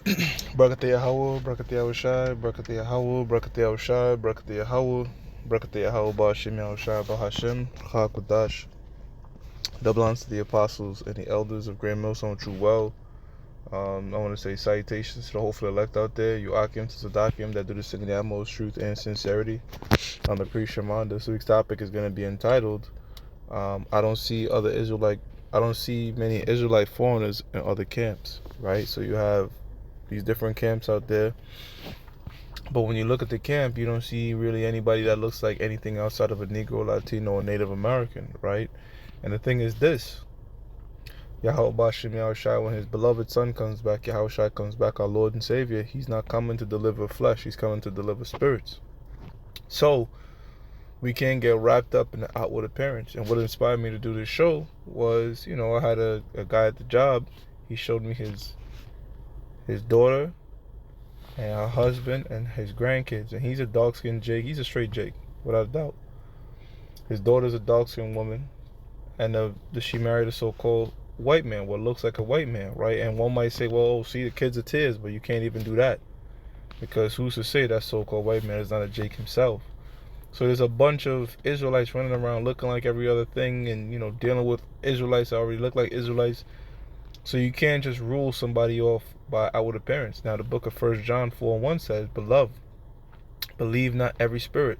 Brakate Yahweh, Brakate Yahushai, Brakate Yahweh, Brakate Yahushai, Brakate Yahweh, Brakate Yahweh, Ba'ashem Yahushai, Ba'ashem, Chakadash. Double honors to the apostles and the elders of Grand Millstone True Well. I want to say salutations to the hopeful elect out there, you Akim to Sadakim that do the singing the utmost truth and sincerity. On the pre-Shema, this week's topic is going to be entitled, I don't see many Israelite foreigners in other camps, right? So you have these different camps out there. But when you look at the camp, you don't see really anybody that looks like anything outside of a Negro, Latino, or Native American, right? And the thing is this, Yahweh Bashim Yahushai, when his beloved son comes back, Yahushai comes back, our Lord and Savior, he's not coming to deliver flesh, he's coming to deliver spirits. So, we can't get wrapped up in the outward appearance. And what inspired me to do this show was, I had a guy at the job, he showed me his daughter, and her husband and his grandkids, and he's a dark-skinned Jake. He's a straight Jake, without a doubt. His daughter's a dark-skinned woman, and she married a so-called white man, what looks like a white man, right? And one might say, well, see, the kids are tears, but you can't even do that, because who's to say that so-called white man is not a Jake himself? So there's a bunch of Israelites running around looking like every other thing, and dealing with Israelites that already look like Israelites. So you can't just rule somebody off by outward appearance. Now the book of 1 John 4:1 says, Beloved, believe not every spirit,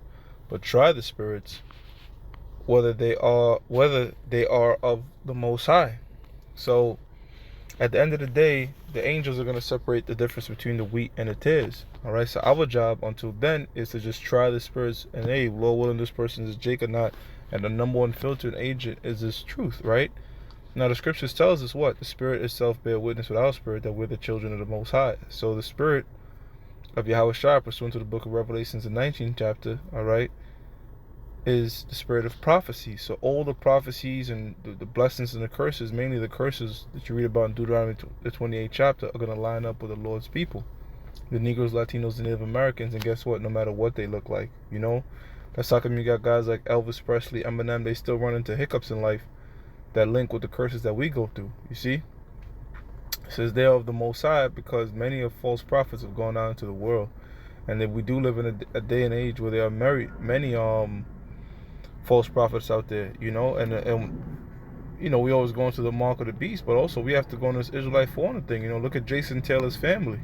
but try the spirits, whether they are of the Most High. So at the end of the day, the angels are going to separate the difference between the wheat and the tares. Alright, so our job until then is to just try the spirits, and hey, Lord willing, this person is Jake or not, and the number one filtering agent is this truth, right? Now the scriptures tells us what? The spirit itself bear witness with our spirit that we're the children of the Most High. So the spirit of Yahweh Shai, pursuant to the book of Revelations, the 19th chapter, alright, is the spirit of prophecy. So all the prophecies and the blessings and the curses, mainly the curses that you read about in Deuteronomy, the 28th chapter, are going to line up with the Lord's people. The Negroes, Latinos, and Native Americans, and guess what? No matter what they look like, That's how come you got guys like Elvis Presley, Eminem, they still run into hiccups in life that link with the curses that we go through. You see? It says they are of the Most High because many of false prophets have gone out into the world. And that we do live in a day and age where there are many false prophets out there, we always go into the mark of the beast, but also we have to go on this Israelite foreigner thing. Look at Jason Taylor's family,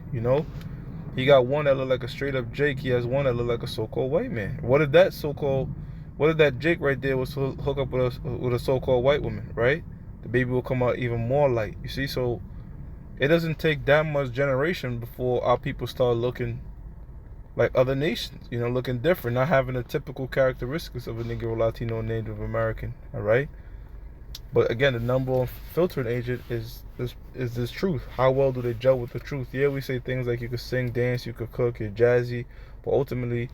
He got one that look like a straight up Jake, he has one that look like a so-called white man. What if that Jake right there was to hook up with a so-called white woman, right? The baby will come out even more light. You see, so it doesn't take that much generation before our people start looking like other nations, looking different, not having the typical characteristics of a Negro, Latino, Native American, all right? But again, the number one filtering agent is this truth. How well do they gel with the truth? Yeah, we say things like you could sing, dance, you could cook, you're jazzy, but ultimately,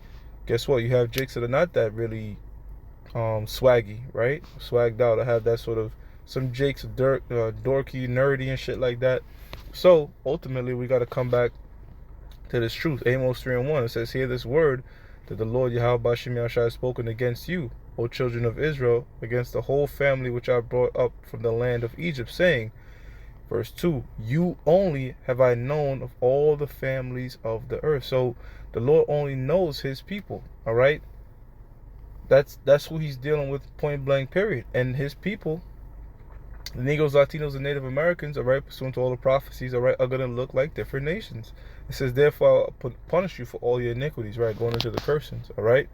guess what? You have jakes that are not that really swaggy, right? Swagged out. I have that sort of, some jakes are dorky, nerdy, and shit like that. So ultimately, we got to come back to this truth. Amos 3:1, it says, Hear this word that the Lord Yahweh Bashim Yahushai has spoken against you, O children of Israel, against the whole family which I brought up from the land of Egypt, saying, verse 2, You only have I known of all the families of the earth. So the Lord only knows his people, all right? That's who he's dealing with, point blank, period. And his people, the Negroes, Latinos, and Native Americans, all right, pursuant to all the prophecies, all right, are going to look like different nations. It says, therefore, I'll punish you for all your iniquities, right, going into the cursings, all right?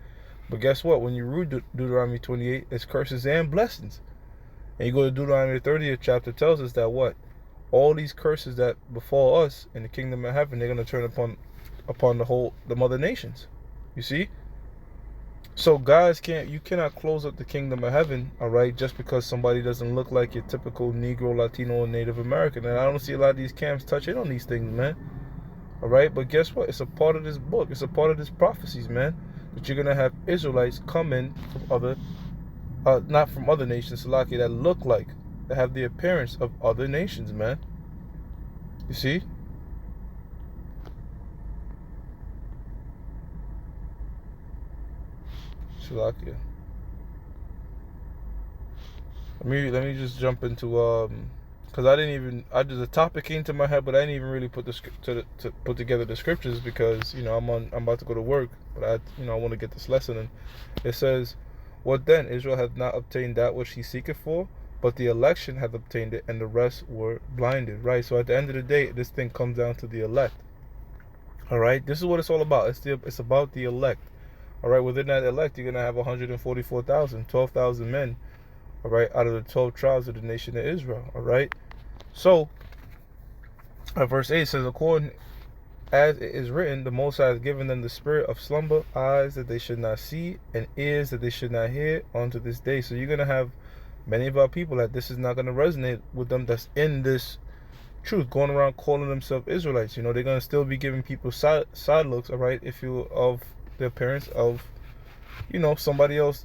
But guess what? When you read Deuteronomy 28, it's curses and blessings. And you go to Deuteronomy 30th chapter, tells us that what? All these curses that befall us in the kingdom of heaven, they're going to turn upon the mother nations. You see? So guys, you cannot close up the kingdom of heaven, all right, just because somebody doesn't look like your typical Negro, Latino, or Native American. And I don't see a lot of these camps touching on these things, man. All right, but guess what? It's a part of this book. It's a part of this prophecies, man, that you're gonna have Israelites come in from not from other nations, Salaki, that look like, that have the appearance of other nations, man. You see? Salakia. Let me just jump into because the topic came to my head, but I didn't even really put to put together the scriptures, because I'm about to go to work, but I want to get this lesson in. It says, "What then? Israel hath not obtained that which he seeketh for, but the election hath obtained it, and the rest were blinded." Right. So at the end of the day, this thing comes down to the elect. All right. This is what it's all about. It's about the elect. All right. Within that elect, you're gonna have 144,000, 12,000 men. All right, out of the 12 tribes of the nation of Israel. All right. So, verse 8 says, "According as it is written, the Most High has given them the spirit of slumber, eyes that they should not see, and ears that they should not hear, unto this day." So you're going to have many of our people that this is not going to resonate with them, that's in this truth, going around calling themselves Israelites. They're going to still be giving people side looks, all right, if you of the appearance of, somebody else,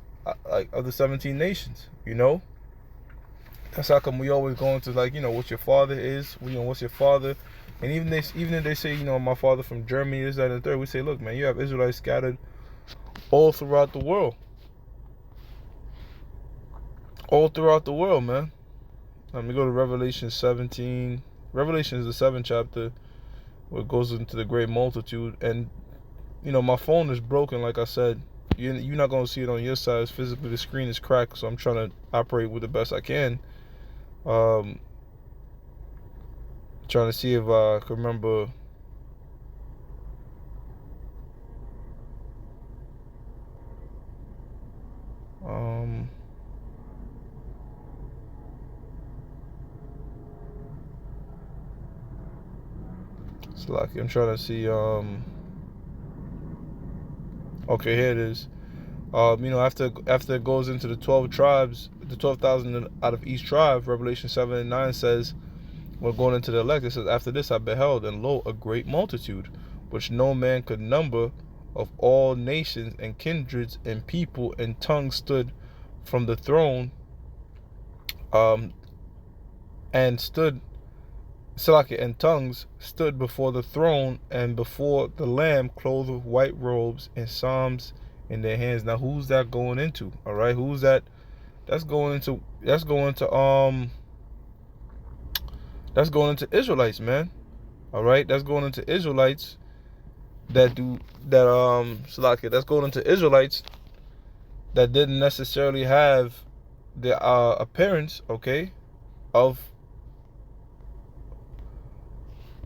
like of the 17 nations, That's how come we always go into, like, what your father is, what's your father. And even if they say, my father from Germany is that and the third, we say, look, man, you have Israelites scattered all throughout the world. All throughout the world, man. Let me go to Revelation 17. Revelation is the 7th chapter, where it goes into the great multitude. And, my phone is broken, like I said. You're not going to see it on your side. Physically, the screen is cracked, so I'm trying to operate with the best I can. Trying to see if I can remember. It's lucky. I'm trying to see. Okay, here it is. After it goes into the 12 tribes, the 12,000 out of each tribe, Revelation 7 and 9 says, we're going into the elect. It says, "After this I beheld, and lo, a great multitude, which no man could number, of all nations and kindreds and people and tongues, stood from the throne, and tongues stood before the throne and before the Lamb, clothed with white robes and psalms in their hands." Now, who's that going into? All right, who's that? That's going into Israelites, man. All right, that's going into Israelites that's going into Israelites that didn't necessarily have the appearance, okay, of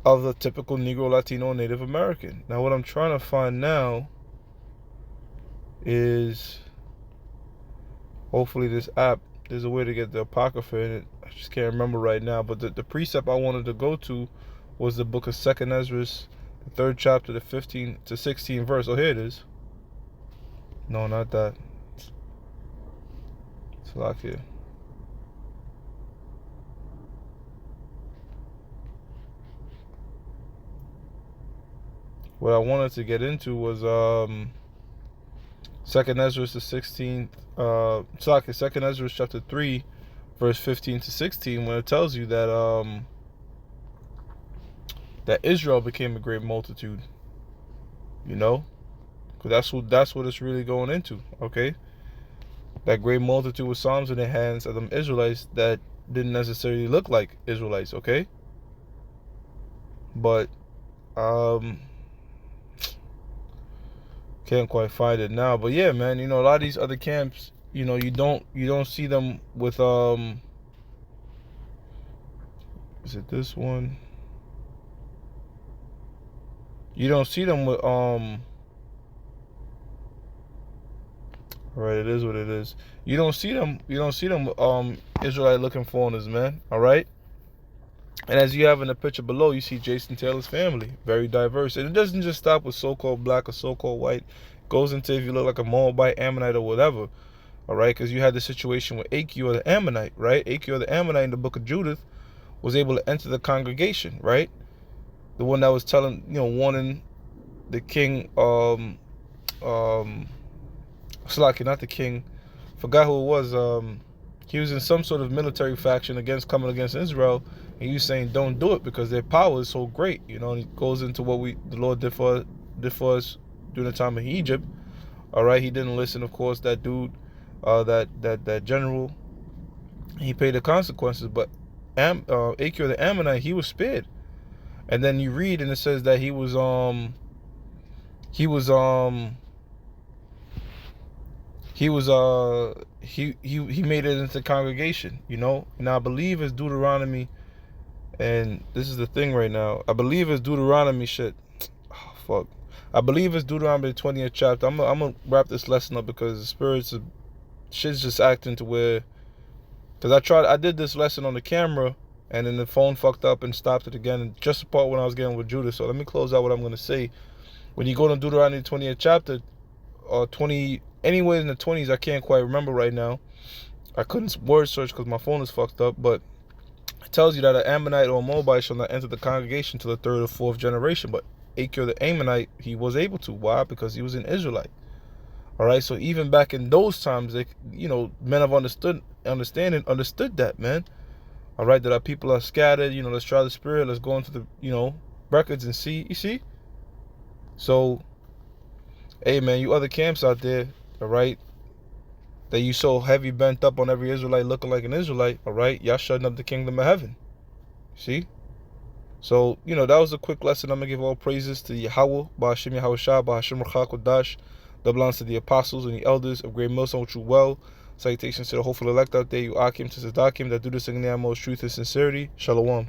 the typical Negro, Latino, Native American. Now, what I'm trying to find now is, hopefully this app, there's a way to get the Apocrypha in it. I just can't remember right now. But the precept I wanted to go to was the book of 2nd Ezra, the 3rd chapter, the 15 to 16 verse. Oh, here it is. No, not that. It's locked here. What I wanted to get into was 2nd Ezra, the 16th, 2nd Ezra chapter 3, verse 15 to 16, when it tells you that that Israel became a great multitude. Because that's what it's really going into. Okay, that great multitude with psalms in their hands of them Israelites that didn't necessarily look like Israelites. Okay, but can't quite find it now. But yeah, man, a lot of these other camps, you don't see them with is it this one? You don't see them with Alright, it is what it is. You don't see them with Israelite looking foreigners, man. Alright? And as you have in the picture below, you see Jason Taylor's family, very diverse. And it doesn't just stop with so-called black or so-called white. It goes into if you look like a Moabite, Ammonite, or whatever. All right, because you had the situation with Achior the Ammonite, right? Achior the Ammonite in the book of Judith was able to enter the congregation, right? The one that was warning the king, Slaki, not the king, forgot who it was. He was in some sort of military faction coming against Israel. And he was saying, don't do it because their power is so great. And he goes into what the Lord did for us during the time of Egypt. All right, he didn't listen, of course, that dude, that general, he paid the consequences. But Achior the Ammonite, he was spared. And then you read and it says that he made it into the congregation, you know. Now I believe it's Deuteronomy, and this is the thing right now. I believe it's Deuteronomy shit. Oh, fuck. I believe it's Deuteronomy 20th chapter. I'm gonna wrap this lesson up because the spirits of shit's just acting to where, because I did this lesson on the camera and then the phone fucked up and stopped it again, and just the part when I was getting with Judah. So let me close out what I'm gonna say. When you go to Deuteronomy 20th chapter, or 20, anyways in the 20s, I can't quite remember right now. I couldn't word search because my phone is fucked up, but it tells you that an Ammonite or a Moabite shall not enter the congregation till the third or fourth generation. But Achior the Ammonite, he was able to. Why? Because he was an Israelite. All right, so even back in those times, they, you know, men of understood that, man. All right, that our people are scattered. You know, let's try the spirit. Let's go into the, you know, records and see. You see? So, hey, man, you other camps out there, all right, that you so heavy bent up on every Israelite looking like an Israelite, all right, y'all shutting up the kingdom of heaven. See? So, you know, that was a quick lesson. I'm going to give all praises to Yahweh, Ba'ashim Yahushua, Ba'ashim Rachak Kodash. Double honors to the apostles and the elders of Great Millstone, which you well. Salutations to the hopeful elect out there, you Akim to Sadakim, that do this in the most truth and sincerity. Shalom.